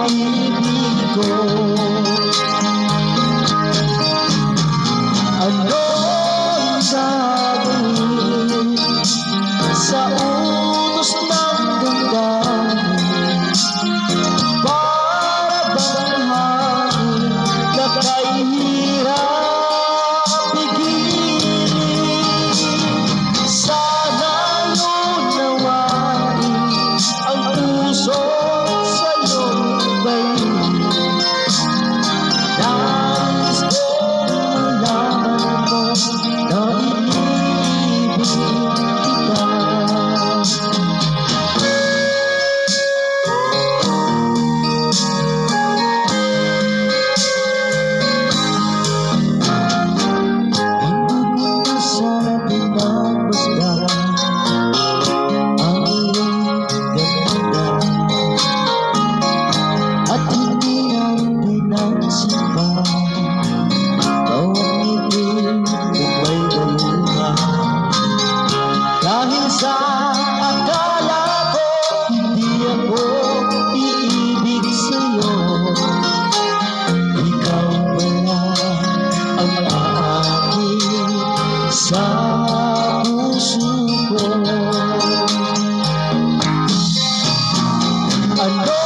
pag-ibig ko. Ano ang gagawin sa utos ng damdamin? Para bang hangin na kahirap pigilin? Sana lunawain ang puso sa'yo, baby. Nais kong malaman mo na inibig kita. Dahil sa akala ko hindi ako iibig sa'yo, ikaw pala ang aakin sa puso ko. Ano